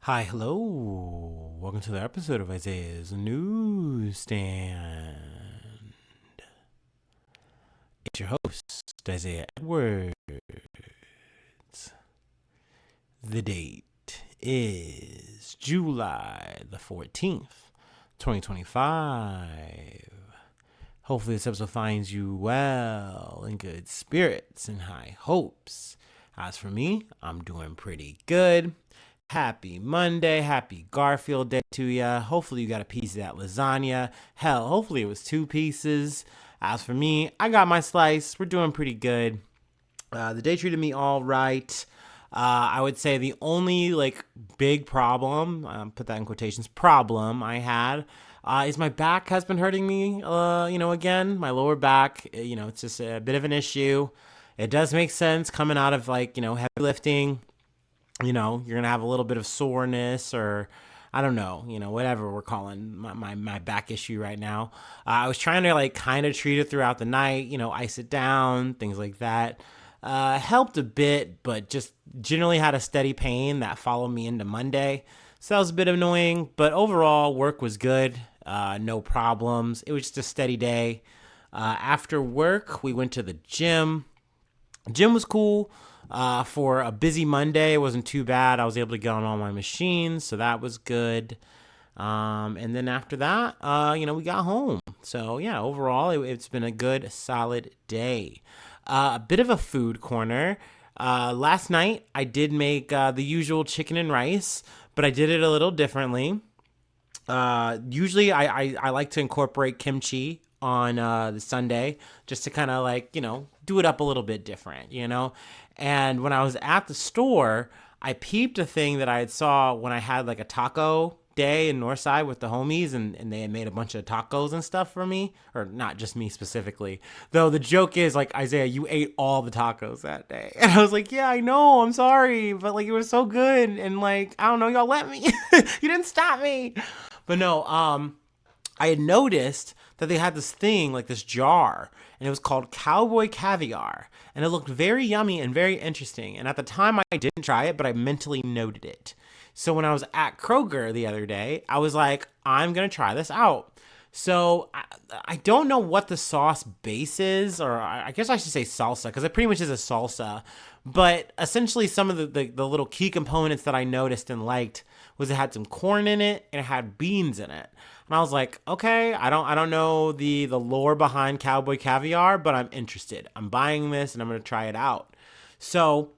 Hi, hello. Welcome to the episode of Isaiah's Newsstand. It's your host, Isaiah Edwards. The date is July the 14th, 2025. Hopefully, this episode finds you well, in good spirits, and high hopes. As for me, I'm doing pretty good. Happy Monday. Happy Garfield Day to ya. Hopefully, you got a piece of that lasagna. Hell, hopefully, it was two pieces. As for me, I got my slice. We're doing pretty good. The day treated me all right. I would say the only big problem, put that in quotations, problem I had is my back has been hurting me. Again, my lower back. It's just a bit of an issue. It does make sense coming out of heavy lifting. You're gonna have a little bit of soreness or I don't know, whatever we're calling my back issue right now. I was trying to kind of treat it throughout the night, ice it down, things like that. Helped a bit, but just generally had a steady pain that followed me into Monday. So that was a bit annoying, but overall, work was good. No problems. It was just a steady day. After work, we went to the gym. Gym was cool. For a busy Monday, it wasn't too bad. I was able to get on all my machines, so that was good. And then after that, we got home. So yeah, overall, it's been a good, solid day. A bit of a food corner. Last night, I did make the usual chicken and rice, but I did it a little differently. Usually, I like to incorporate kimchi on the Sunday just to kind of do it up a little bit different. And when I was at the store, I peeped a thing that I had saw when I had a taco day in Northside with the homies, and they had made a bunch of tacos and stuff for me, or not just me specifically. Though the joke is Isaiah, you ate all the tacos that day, and I was like, yeah, I know, I'm sorry, but it was so good, and I don't know, y'all let me, you didn't stop me, but no, I had noticed that they had this thing, this jar, and it was called Cowboy Caviar. And it looked very yummy and very interesting. And at the time, I didn't try it, but I mentally noted it. So when I was at Kroger the other day, I was like, I'm going to try this out. So I don't know what the sauce base is, or I guess I should say salsa, because it pretty much is a salsa. But essentially, some of the little key components that I noticed and liked was it had some corn in it and it had beans in it. And I was like, okay, I don't know the lore behind Cowboy Caviar, but I'm interested. I'm buying this and I'm gonna try it out. So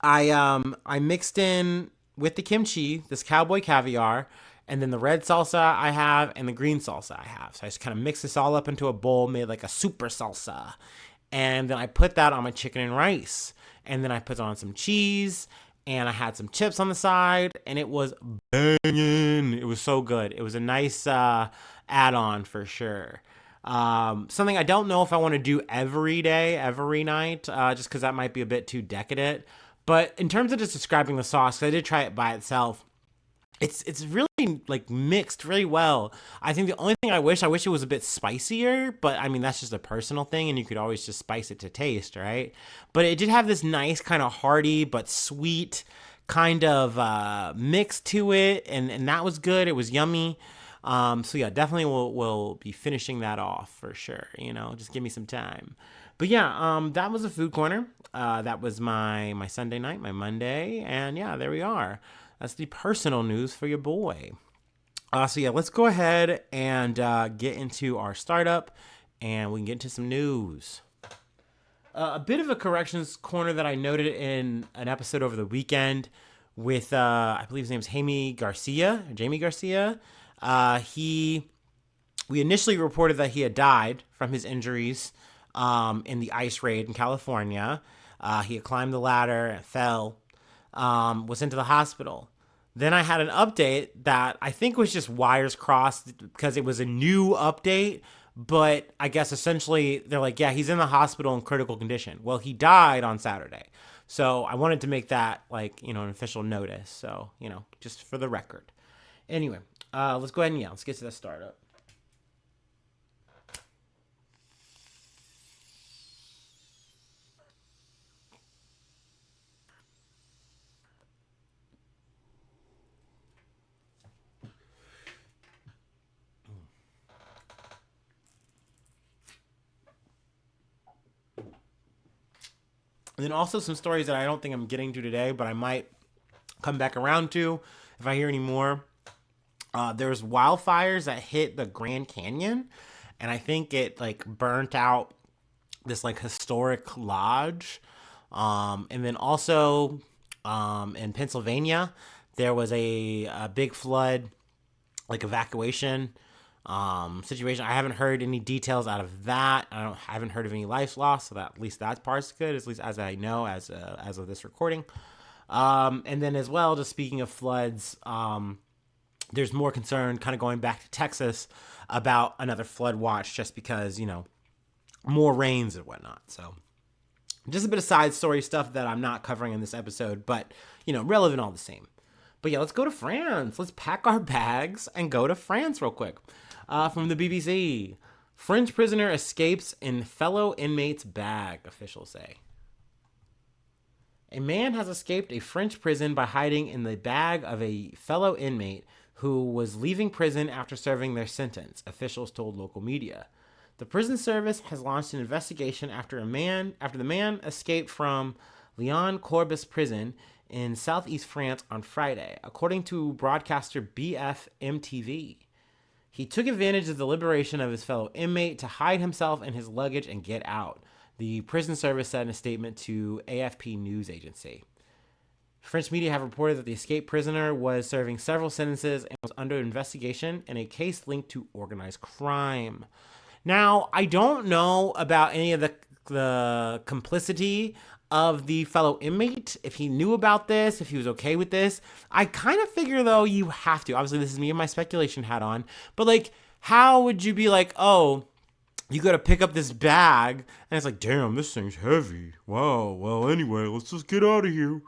I mixed in with the kimchi this Cowboy Caviar, and then the red salsa I have and the green salsa I have. So I just kind of mix this all up into a bowl, made like a super salsa, and then I put that on my chicken and rice, and then I put on some cheese, and I had some chips on the side, and it was banging. It was so good. It was a nice add-on for sure. Something I don't know if I want to do every day, every night, just because that might be a bit too decadent. But in terms of just describing the sauce, 'cause I did try it by itself. It's really mixed really well. I think the only thing I wish it was a bit spicier, but I mean that's just a personal thing, and you could always just spice it to taste, right? But it did have this nice kind of hearty but sweet kind of mix to it, and that was good. It was yummy. So yeah, definitely will be finishing that off for sure. Just give me some time. But yeah, that was a food corner. That was my Sunday night, my Monday, and yeah, there we are. That's the personal news for your boy. So yeah, let's go ahead and get into our startup, and we can get into some news. A bit of a corrections corner that I noted in an episode over the weekend with I believe his name's Jamie Garcia. He We initially reported that he had died from his injuries in the ice raid in California. He had climbed the ladder and fell, was into the hospital. Then I had an update that I think was just wires crossed because it was a new update. But I guess essentially they're like, yeah, he's in the hospital in critical condition. Well, he died on Saturday. So I wanted to make that an official notice. So, just for the record. Anyway, let's go ahead and let's get to the startup. And then also some stories that I don't think I'm getting to today, but I might come back around to if I hear any more. There's wildfires that hit the Grand Canyon, and I think it like burnt out this like historic lodge. And then also in Pennsylvania, there was a big flood, like evacuation situation. I haven't heard any details out of that. I haven't heard of any life lost, so that at least that part's good, at least as I know as of this recording. And then as well, just speaking of floods, there's more concern kind of going back to Texas about another flood watch just because, more rains and whatnot. So just a bit of side story stuff that I'm not covering in this episode, but, relevant all the same. But yeah, let's go to France. Let's pack our bags and go to France real quick. From the BBC, French prisoner escapes in fellow inmate's bag, officials say. A man has escaped a French prison by hiding in the bag of a fellow inmate who was leaving prison after serving their sentence, officials told local media. The prison service has launched an investigation after the man escaped from Lyon-Corbus prison in southeast France on Friday, according to broadcaster BFM-TV. He took advantage of the liberation of his fellow inmate to hide himself and his luggage and get out, the prison service said in a statement to AFP news agency. French media have reported that the escaped prisoner was serving several sentences and was under investigation in a case linked to organized crime. Now, I don't know about any of the complicity of the fellow inmate, if he knew about this, if he was okay with this. I kind of figure, though, you have to. Obviously, this is me and my speculation hat on. But, like, how would you be like, oh, you got to pick up this bag, and it's like, damn, this thing's heavy. Wow, well, anyway, let's just get out of here.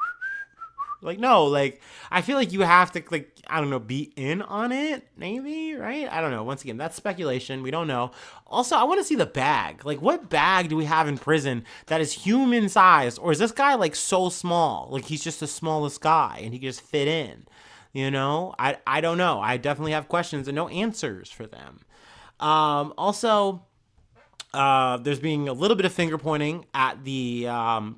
Like, no, like, I feel like you have to, like, I don't know, be in on it, maybe, right? I don't know. Once again, that's speculation. We don't know. Also, I want to see the bag. Like, what bag do we have in prison that is human sized? Or is this guy, like, so small? Like, he's just the smallest guy and he can just fit in, I don't know. I definitely have questions and no answers for them. Also, there's being a little bit of finger pointing at the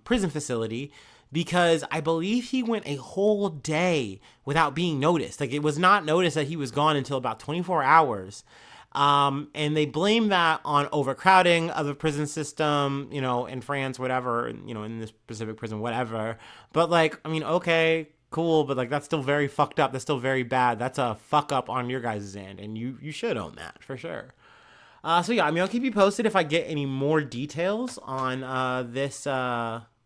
prison facility, because I believe he went a whole day without being noticed. Like, it was not noticed that he was gone until about 24 hours. And they blame that on overcrowding of the prison system, in France, whatever, in this specific prison, whatever. But, like, I mean, okay, cool, but, like, that's still very fucked up. That's still very bad. That's a fuck up on your guys' end, and you should own that, for sure. So, yeah, I mean, I'll keep you posted if I get any more details on this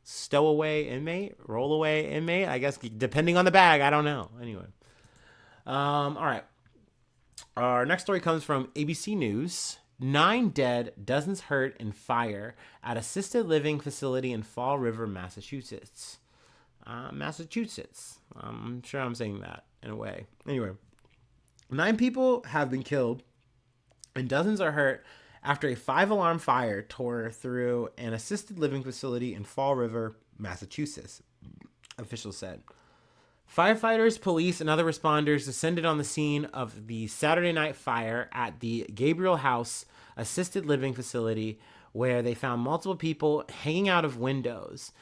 stowaway inmate, rollaway inmate, I guess, depending on the bag. I don't know. Anyway. All right. Our next story comes from ABC News. 9 dead, dozens hurt in fire at assisted living facility in Fall River, Massachusetts. Massachusetts. I'm sure I'm saying that in a way. Anyway. 9 people have been killed and dozens are hurt after a 5-alarm fire tore through an assisted living facility in Fall River, Massachusetts, officials said. Firefighters, police, and other responders descended on the scene of the Saturday night fire at the Gabriel House assisted living facility, where they found multiple people hanging out of the windows,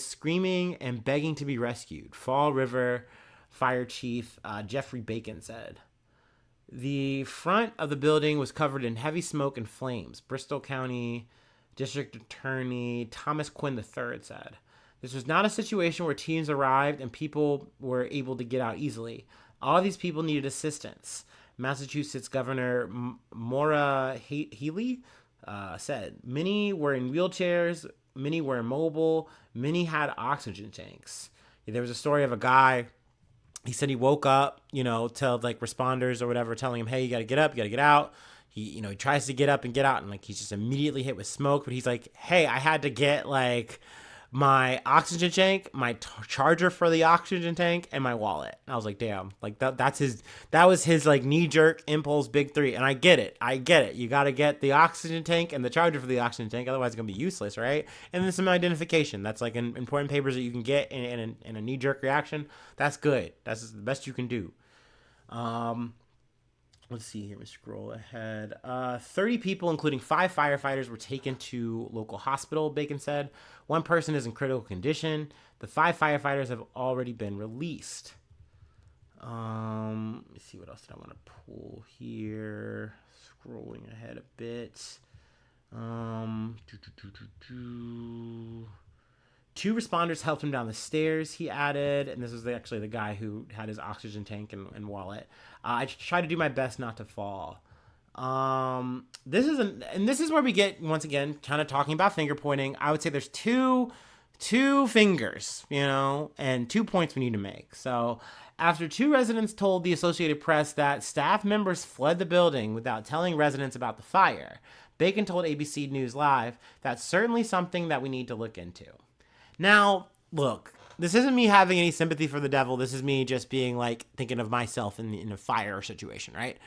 screaming and begging to be rescued, Fall River Fire Chief Jeffrey Bacon said. The front of the building was covered in heavy smoke and flames, Bristol County District Attorney Thomas Quinn III said. This was not a situation where teams arrived and people were able to get out easily. All of these people needed assistance, Massachusetts Governor Maura Healey said. Many were in wheelchairs, many were immobile, many had oxygen tanks. There was a story of a guy. He said he woke up, to like responders or whatever, telling him, hey, you got to get up, you got to get out. He tries to get up and get out, and like he's just immediately hit with smoke. But he's like, hey, I had to get like my oxygen tank, my charger for the oxygen tank, and my wallet. And I was like, damn, like that was his like knee jerk impulse big 3. And I get it. You got to get the oxygen tank and the charger for the oxygen tank. Otherwise it's going to be useless. Right. And then some identification. That's like important papers that you can get in a knee jerk reaction. That's good. That's the best you can do. Let's see here. Let me scroll ahead. 30 people, including 5 firefighters, were taken to local hospital, Bacon said. 1 person is in critical condition. The 5 firefighters have already been released. Let me see what else did I want to pull here. Scrolling ahead a bit. Um, doo, doo, doo, doo, doo. 2 responders helped him down the stairs, he added. And this was actually the guy who had his oxygen tank and wallet. I tried to do my best not to fall. This is where we get, once again, kind of talking about finger pointing. I would say there's two fingers, and 2 points we need to make. So after 2 residents told the Associated Press that staff members fled the building without telling residents about the fire, Bacon told ABC News Live, that's certainly something that we need to look into. Now, look, this isn't me having any sympathy for the devil. This is me just being like thinking of myself in a fire situation, right?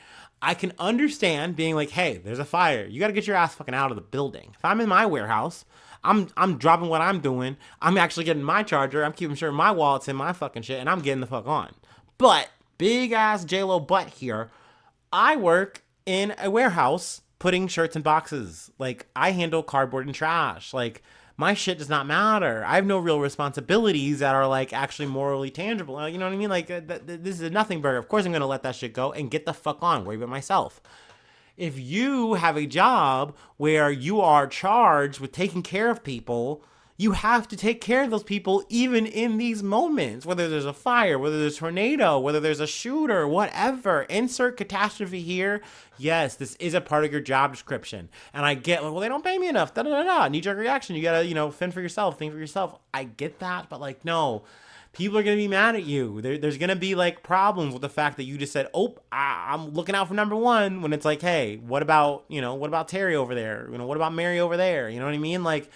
I can understand being like, hey, there's a fire. You got to get your ass fucking out of the building. If I'm in my warehouse, I'm dropping what I'm doing. I'm actually getting my charger. I'm keeping sure my wallet's in my fucking shit, and I'm getting the fuck on. But big ass JLo butt here. I work in a warehouse putting shirts in boxes. Like, I handle cardboard and trash. Like, my shit does not matter. I have no real responsibilities that are like actually morally tangible. You know what I mean? Like, this is a nothing burger. Of course I'm going to let that shit go and get the fuck on, worry about myself. If you have a job where you are charged with taking care of people, you have to take care of those people even in these moments, whether there's a fire, whether there's a tornado, whether there's a shooter, whatever. Insert catastrophe here. Yes, this is a part of your job description. And I get, like, well, they don't pay me enough. Da da da da. Knee-jerk reaction. You gotta, fend for yourself, think for yourself. I get that, but like, no. People are going to be mad at you. There's going to be like problems with the fact that you just said, oh, I'm looking out for number one, when it's like, hey, what about Terry over there? What about Mary over there? You know what I mean? Like,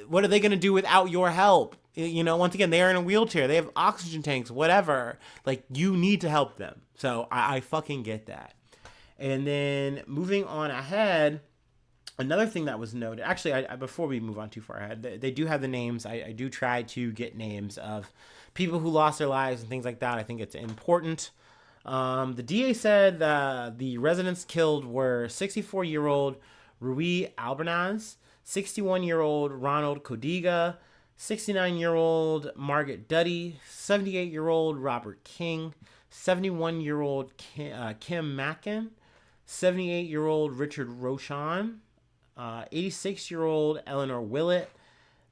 what are they going to do without your help? Once again, they are in a wheelchair. They have oxygen tanks, whatever. Like, you need to help them. So I fucking get that. And then moving on ahead, another thing that was noted, actually, I before we move on too far ahead, they do have the names. I do try to get names of people who lost their lives and things like that. I think it's important. The DA said the residents killed were 64-year-old Rui Albernaz, 61-year-old Ronald Codiga, 69-year-old Margaret Duddy, 78-year-old Robert King, 71-year-old Kim Mackin, 78-year-old Richard Rochon, 86-year-old Eleanor Willett.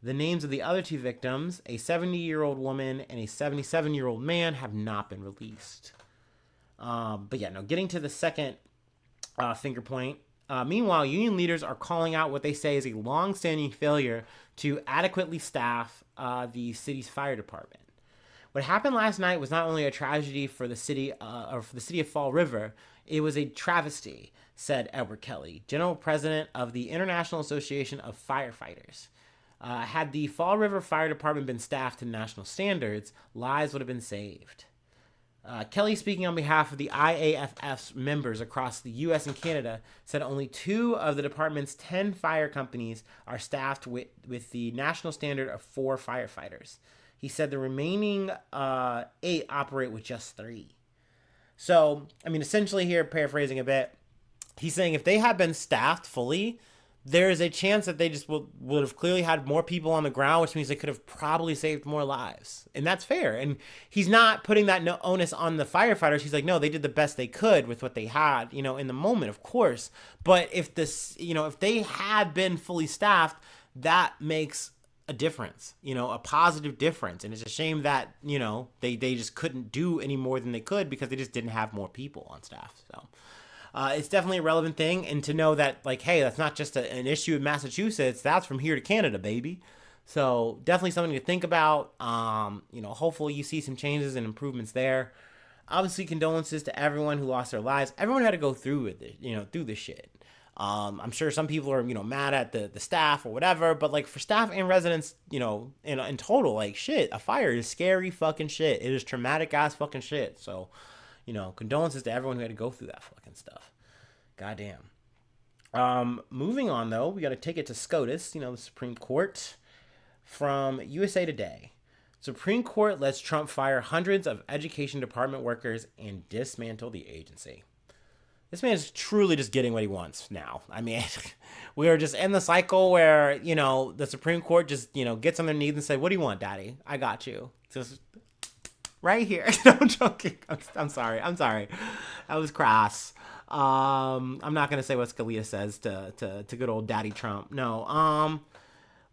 The names of the other 2 victims, a 70-year-old woman and a 77-year-old man, have not been released. But yeah, no, getting to the second finger point. Meanwhile, union leaders are calling out what they say is a long-standing failure to adequately staff the city's fire department. What happened last night was not only a tragedy for the city, or for the city of Fall River, it was a travesty, said Edward Kelly, general president of the International Association of Firefighters. Had the Fall River Fire Department been staffed to national standards, lives would have been saved. Kelly, speaking on behalf of the IAFF's members across the U.S. and Canada, said only 2 of the department's 10 fire companies are staffed with the national standard of 4 firefighters. He said the remaining 8 operate with just 3. So, I mean, essentially here, paraphrasing a bit, he's saying if they had been staffed fully, there is a chance that they just would have clearly had more people on the ground, which means they could have probably saved more lives. And that's fair. And he's not putting that onus on the firefighters. He's like, no, they did the best they could with what they had, in the moment, of course. But if if they had been fully staffed, that makes a difference, a positive difference. And it's a shame that, they just couldn't do any more than they could because they just didn't have more people on staff. So it's definitely a relevant thing. And to know that, like, hey, that's not just an issue in Massachusetts, that's from here to Canada, baby. So definitely something to think about. Hopefully you see some changes and improvements there. Obviously, condolences to everyone who lost their lives. Everyone had to go through it, through this shit. I'm sure some people are, mad at the staff or whatever, but like for staff and residents, in total, like shit, a fire is scary fucking shit. It is traumatic ass fucking shit. So, condolences to everyone who had to go through that fucking stuff. Goddamn. Moving on though, we got to take it to SCOTUS, the Supreme Court. From USA Today. Supreme Court lets Trump fire hundreds of education department workers and dismantle the agency. This man is truly just getting what he wants now. I mean, we are just in the cycle where, the Supreme Court just, gets on their knees and say, what do you want, daddy? I got you. Just right here. No, I'm joking. I'm sorry. That was crass. I'm not going to say what Scalia says to good old Daddy Trump. No.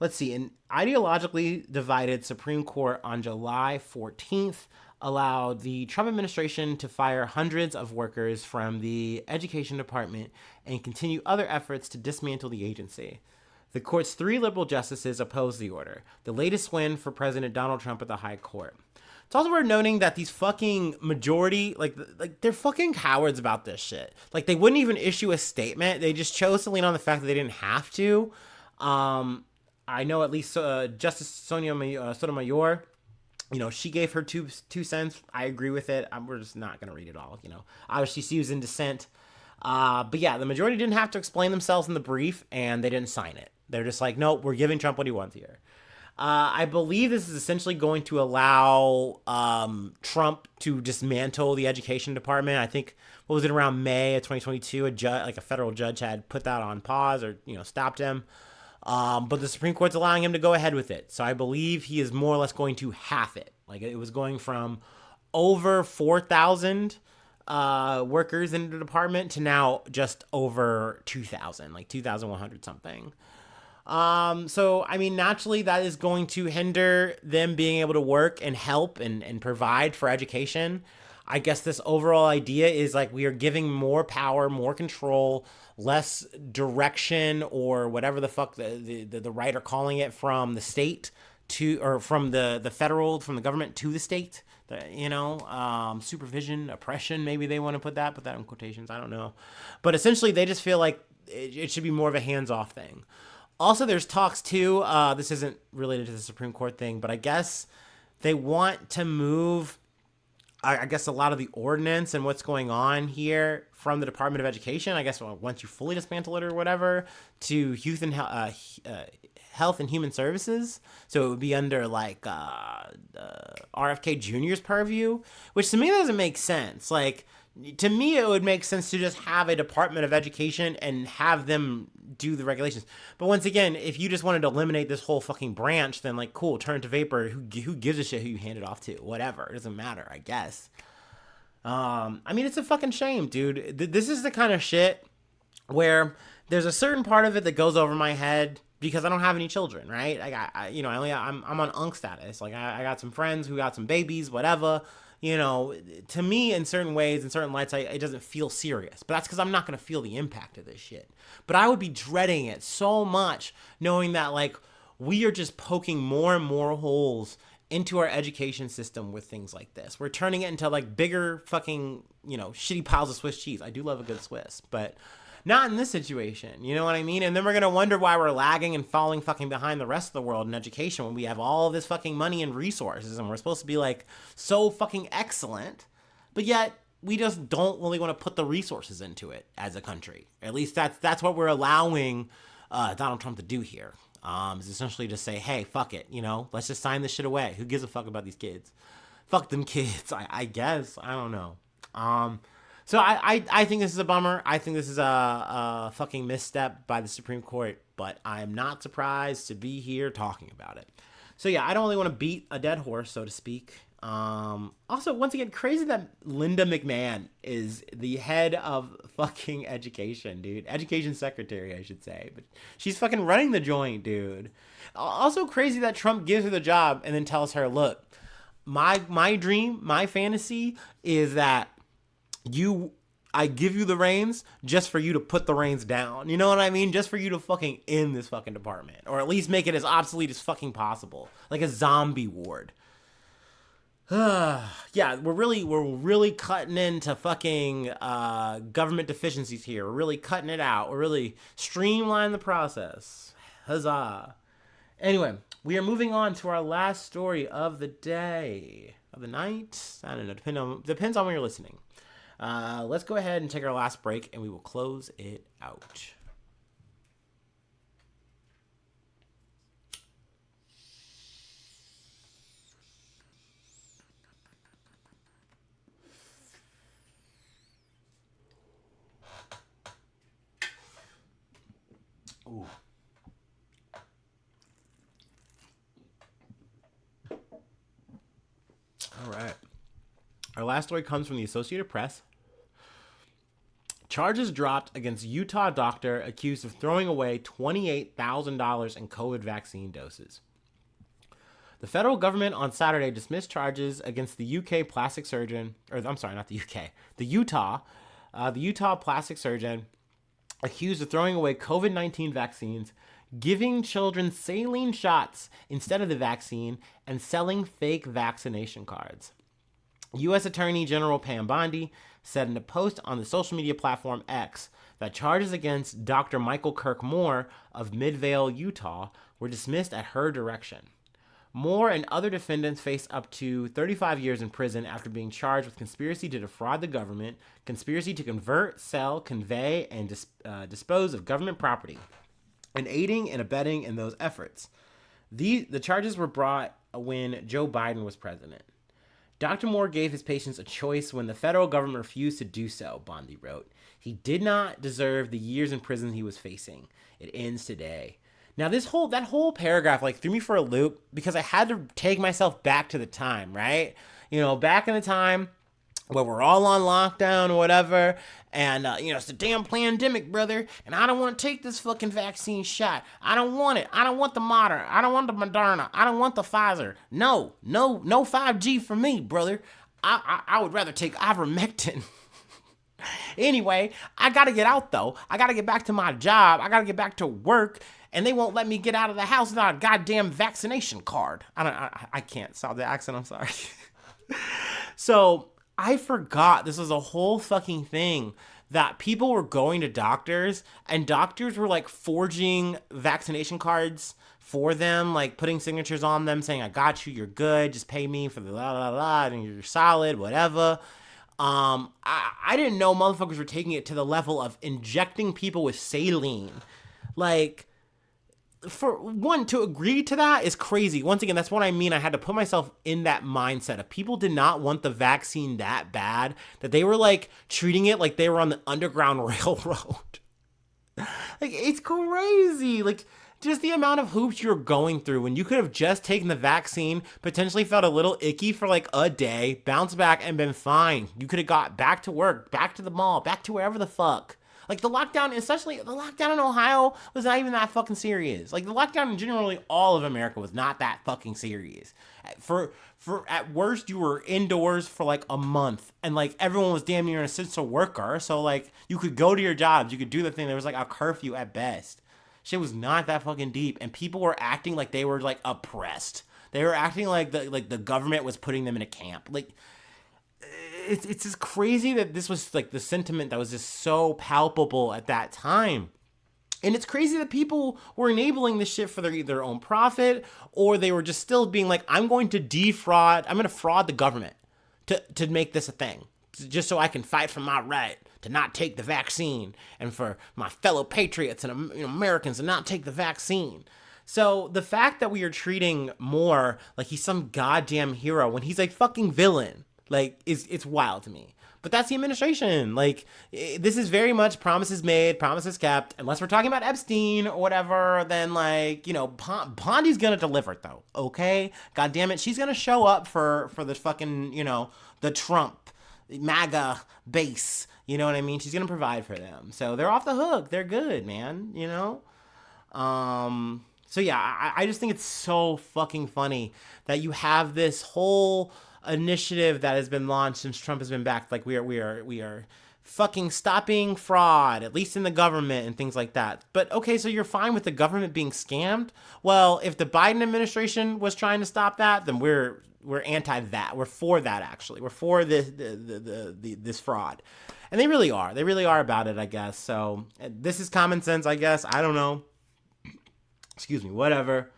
Let's see. An ideologically divided Supreme Court on July 14th allowed the Trump administration to fire hundreds of workers from the Education Department and continue other efforts to dismantle the agency. The court's 3 liberal justices opposed the order, the latest win for President Donald Trump at the High Court. It's also worth noting that these fucking majority, like they're fucking cowards about this shit. Like, they wouldn't even issue a statement. They just chose to lean on the fact that they didn't have to. I know at least Justice Sonia Sotomayor, she gave her two cents. I agree with it. We're just not going to read it all, Obviously, she was in dissent. But yeah, the majority didn't have to explain themselves in the brief, and they didn't sign it. They're just like, nope, we're giving Trump what he wants here. I believe this is essentially going to allow Trump to dismantle the education department. I think, what was it, around May of 2022, a federal judge had put that on pause or, stopped him. But the Supreme Court's allowing him to go ahead with it. So I believe he is more or less going to half it. Like, it was going from over 4,000 workers in the department to now just over 2,000, like 2,100 something. So, I mean, naturally that is going to hinder them being able to work and help and provide for education. I guess this overall idea is like we are giving more power, more control, less direction, or whatever the fuck the right are calling it, from the state to, or from the federal, from the government to the state. Supervision, oppression, maybe they want to put that in quotations. I don't know. But essentially they just feel like it should be more of a hands-off thing. Also, there's talks too, this isn't related to the Supreme Court thing, but I guess they want to move, I guess, a lot of the ordinance and what's going on here from the Department of Education, I guess once you fully dismantle it or whatever, to Youth and Health and Human Services. So it would be under like RFK Jr.'s purview, which to me doesn't make sense. Like, to me, it would make sense to just have a Department of Education and have them do the regulations. But once again, if you just wanted to eliminate this whole fucking branch, then like, cool, turn it to vapor. Who gives a shit who you hand it off to? Whatever. It doesn't matter, I guess. I mean, it's a fucking shame, dude. This is the kind of shit where there's a certain part of it that goes over my head because I don't have any children, right? I'm on unk status. Like, I got some friends who got some babies, whatever. To me, in certain ways, in certain lights, it doesn't feel serious. But that's because I'm not going to feel the impact of this shit. But I would be dreading it so much, knowing that, like, we are just poking more and more holes into our education system with things like this. We're turning it into, like, bigger fucking, shitty piles of Swiss cheese. I do love a good Swiss, but not in this situation. You know what I mean? And then we're going to wonder why we're lagging and falling fucking behind the rest of the world in education when we have all of this fucking money and resources and we're supposed to be like so fucking excellent, but yet we just don't really want to put the resources into it as a country. At least that's what we're allowing Donald Trump to do here. Is essentially just say, hey, fuck it, let's just sign this shit away. Who gives a fuck about these kids? Fuck them kids, I guess. I don't know. So I think this is a bummer. I think this is a fucking misstep by the Supreme Court, but I'm not surprised to be here talking about it. So yeah, I don't really want to beat a dead horse, so to speak. Also, once again, crazy that Linda McMahon is the head of fucking education, dude. Education secretary, I should say. But she's fucking running the joint, dude. Also crazy that Trump gives her the job and then tells her, look, my dream, my fantasy is that I give you the reins just for you to put the reins down. You know what I mean? Just for you to fucking end this fucking department. Or at least make it as obsolete as fucking possible. Like a zombie ward. Yeah, we're really cutting into fucking government deficiencies here. We're really cutting it out. We're really streamlining the process. Huzzah. Anyway, we are moving on to our last story of the day. Of the night? I don't know. Depends on when you're listening. Let's go ahead and take our last break and we will close it out. All right. Our last story comes from the Associated Press. Charges dropped against Utah doctor accused of throwing away $28,000 in COVID vaccine doses. The federal government on Saturday dismissed charges against the UK plastic surgeon, or I'm sorry, not the UK, the Utah plastic surgeon accused of throwing away COVID-19 vaccines, giving children saline shots instead of the vaccine, and selling fake vaccination cards. U.S. Attorney General Pam Bondi said in a post on the social media platform X that charges against Dr. Michael Kirk Moore of Midvale, Utah, were dismissed at her direction. Moore and other defendants face up to 35 years in prison after being charged with conspiracy to defraud the government, conspiracy to convert, sell, convey, and dispose of government property, and aiding and abetting in those efforts. The charges were brought when Joe Biden was president. Dr. Moore gave his patients a choice when the federal government refused to do so, Bondi wrote. He did not deserve the years in prison he was facing. It ends today. Now, that whole paragraph threw me for a loop because I had to take myself back to the time, right? Back in the time where we're all on lockdown or whatever, and, it's the damn pandemic, brother, and I don't want to take this fucking vaccine shot. I don't want it. I don't want the Moderna. I don't want the Moderna. I don't want the Pfizer. No 5G for me, brother. I would rather take ivermectin. Anyway, I got to get out, though. I got to get back to my job. I got to get back to work, and they won't let me get out of the house without a goddamn vaccination card. I can't solve the accent. I'm sorry. So I forgot this was a whole fucking thing that people were going to doctors and doctors were forging vaccination cards for them, putting signatures on them saying, I got you, you're good, just pay me for the la la la, and you're solid, whatever. I didn't know motherfuckers were taking it to the level of injecting people with saline. For one, to agree to that is crazy. Once again, that's what I mean. I had to put myself in that mindset of people did not want the vaccine that bad that they were treating it like they were on the Underground Railroad. It's crazy. Just the amount of hoops you're going through when you could have just taken the vaccine, potentially felt a little icky for a day, bounced back and been fine. You could have got back to work, back to the mall, back to wherever the fuck. The lockdown, especially the lockdown in Ohio, was not even that fucking serious. The lockdown in generally all of America was not that fucking serious. For at worst, you were indoors for a month, and everyone was damn near an essential worker. So you could go to your jobs, you could do the thing. There was a curfew at best. Shit was not that fucking deep, and people were acting like they were oppressed. They were acting like the government was putting them in a camp. It's just crazy that this was the sentiment that was just so palpable at that time. And it's crazy that people were enabling this shit for their own profit, or they were just still being I'm going to fraud the government to make this a thing, just so I can fight for my right to not take the vaccine and for my fellow patriots and Americans to not take the vaccine. So the fact that we are treating Moore like he's some goddamn hero when he's a fucking villain, it's wild to me. But that's the administration. This is very much promises made, promises kept. Unless we're talking about Epstein or whatever, then Bondi's gonna deliver it though. Okay, God damn it, she's gonna show up for the fucking the Trump MAGA base. You know what I mean? She's gonna provide for them, so they're off the hook. They're good, man. So yeah, I just think it's so fucking funny that you have this whole initiative that has been launched since Trump has been back. We are fucking stopping fraud, at least in the government and things like that. But okay, so you're fine with the government being scammed? Well, if the Biden administration was trying to stop that, then we're anti that. We're for that, actually. We're for this fraud. And they really are. They really are about it, I guess. So this is common sense, I guess. I don't know. Excuse me, whatever.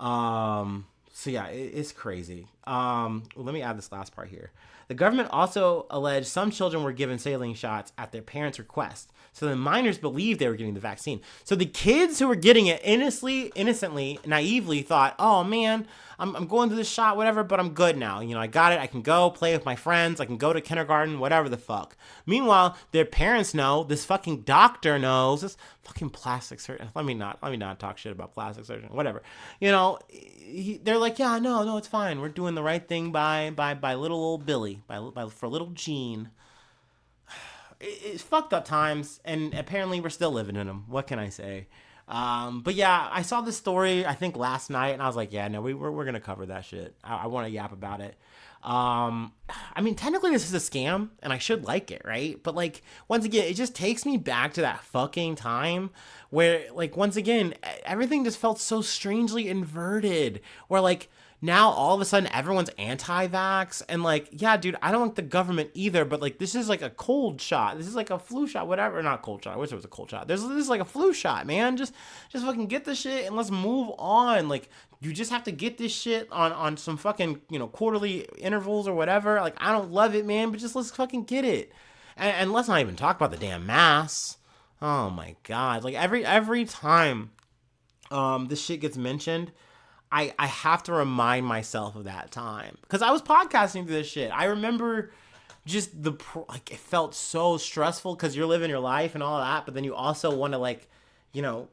So yeah, it's crazy. Let me add this last part here. The government also alleged some children were given saline shots at their parents' request. So the minors believed they were getting the vaccine. So the kids who were getting it innocently, naively thought, oh man, I'm going through this shot, whatever, but I'm good now. I got it. I can go play with my friends. I can go to kindergarten, whatever the fuck. Meanwhile, their parents know, this fucking doctor knows, this fucking plastic surgeon. Let me not talk shit about plastic surgeon, whatever. They're yeah, no, it's fine. We're doing the right thing by little old Billy, for little Gene. It's fucked up times, and apparently we're still living in them. What can I say? But yeah, I saw this story I think last night, and I was like, yeah, no, we're gonna cover that shit. I want to yap about it. I mean, technically this is a scam, and I should like it, right? But like, once again, it just takes me back to that fucking time where, like, once again, everything just felt so strangely inverted. Where like, now all of a sudden everyone's anti-vax, and like, yeah, dude, I don't like the government either, but like, this is like a cold shot, this is like a flu shot, whatever. Not cold shot, I wish it was a cold shot. This is like a flu shot, man. Just fucking get the shit and let's move on. Like, you just have to get this shit on some fucking, quarterly intervals or whatever. Like, I don't love it, man, but just let's fucking get it. And let's not even talk about the damn masks. Oh my god, like every time this shit gets mentioned, I have to remind myself of that time, because I was podcasting through this shit. I remember just like, it felt so stressful because you're living your life and all that, but then you also want to, like,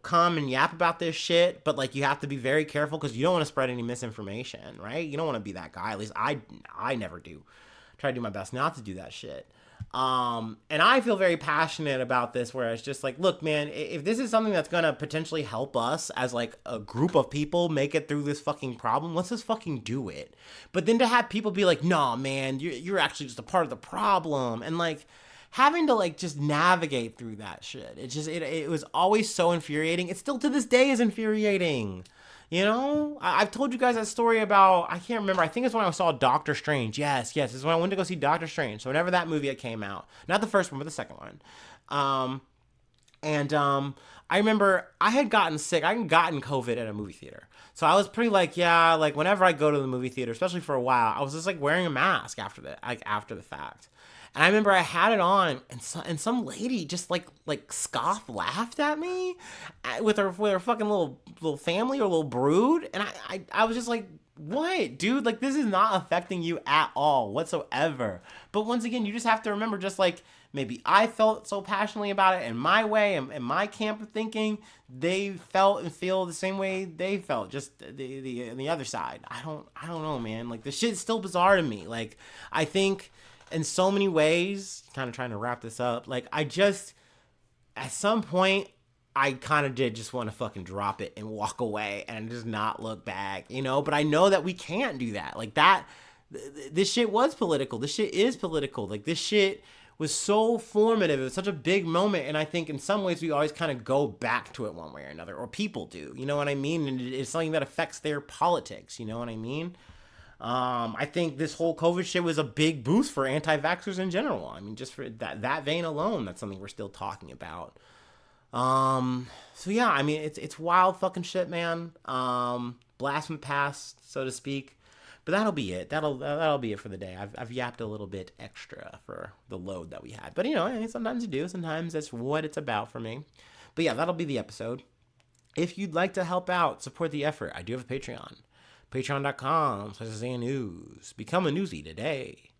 come and yap about this shit, but like, you have to be very careful because you don't want to spread any misinformation, right? You don't want to be that guy. At least I never do. Try to do my best not to do that shit. And I feel very passionate about this, where it's just like, look, man, if this is something that's gonna potentially help us as like a group of people make it through this fucking problem, let's just fucking do it. But then to have people be like, nah, man, you're actually just a part of the problem, and like, having to like just navigate through that shit, it was always so infuriating. It still to this day is infuriating. I've told you guys that story about, I can't remember, I think it's when I saw Doctor Strange. Yes, it's when I went to go see Doctor Strange. So whenever that movie came out, not the first one, but the second one. I remember I had gotten sick. I had gotten COVID at a movie theater. So I was pretty like, yeah, like whenever I go to the movie theater, especially for a while, I was just like wearing a mask after the fact. And I remember I had it on, and some lady just like scoff laughed at me with her fucking little family or little brood, and I was just like, what, dude? Like, this is not affecting you at all whatsoever. But once again, you just have to remember, just like maybe I felt so passionately about it in my way and in my camp of thinking, they felt and feel the same way they felt, just the other side. I don't know, man. Like, the shit's still bizarre to me. Like, I think in so many ways, kind of trying to wrap this up, like, I just, at some point, I kind of did just want to fucking drop it and walk away and just not look back, but I know that we can't do that. Like, this shit was political. This shit is political. Like, this shit was so formative. It was such a big moment, and I think in some ways we always kind of go back to it one way or another, or people do, you know what I mean? And it's something that affects their politics, you know what I mean? I think this whole COVID shit was a big boost for anti-vaxxers in general. I mean, just for that vein alone, that's something we're still talking about. So yeah, I mean, it's wild fucking shit, man. Blast from the past, so to speak. But that'll be it. That'll be it for the day. I've yapped a little bit extra for the load that we had. But sometimes you do. Sometimes that's what it's about for me. But yeah, that'll be the episode. If you'd like to help out, support the effort, I do have a Patreon. Patreon.com/IsaiahNews. Become a newsie today.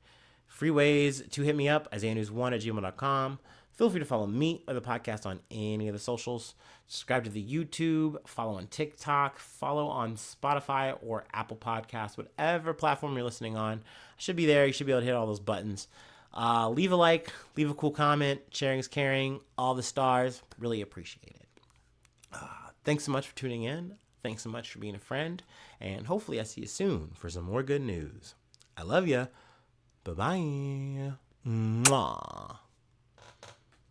Free ways to hit me up, IsaiahNews1@gmail.com. Feel free to follow me or the podcast on any of the socials. Subscribe to the YouTube, follow on TikTok, follow on Spotify or Apple Podcasts, whatever platform you're listening on. I should be there. You should be able to hit all those buttons. Leave a like, leave a cool comment. Sharing is caring. All the stars. Really appreciate it. Thanks so much for tuning in. Thanks so much for being a friend. And hopefully I see you soon for some more good news. I love ya. Bye-bye. Mwah.